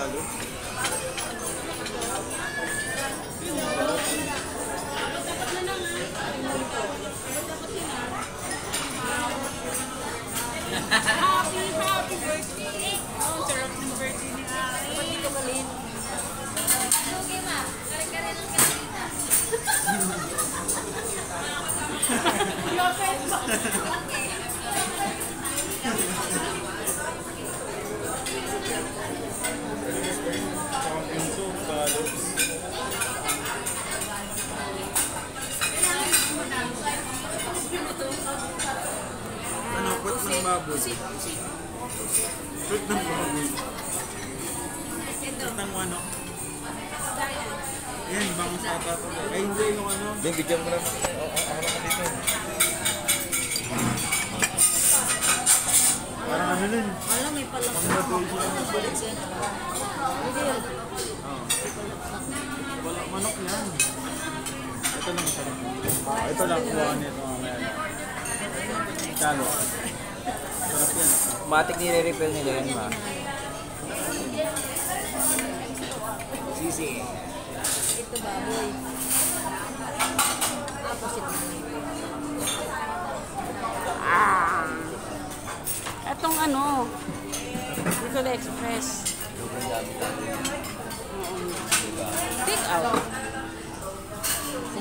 talo. Happy birthday! Oh, sarap ng birthday ni Ari. Ba't di ka malin? Okay ma, kare-kare lang kanina. Yopet ba? Pumpkin soup, talos. Ano, put ng baboy. Put ng baboy. Put ng ano? Yan, bangus ata to. Ay, hindi, yung ano. Hindi, bigyan mo naman. Ako naman dito. Parang ano nun. Alam, may palak. Wala manok yan. Ito lang sarap. Ito lang, kuha nito mamaya. Talo. Sarap yan. Matik nire-refill nila yan, ma. Sisi. Ito baboy. Opposite naman. Etong ano, Bicol Express. Take out.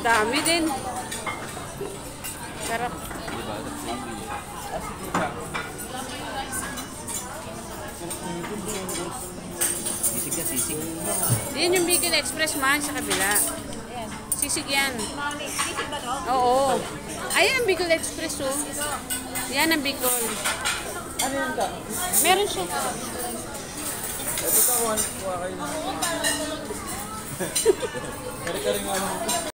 Dami din. Sarap. Sisig na sisig. Yan yung Bicol Express man sa kabila. Sisig yan. Sisig ba to? Oo. Ayan ang Bicol Express oh. Yan ang Bicol. Ano yun ka? Meron siya. Ito ka, kuha kayo na. Kari-kari nga ano.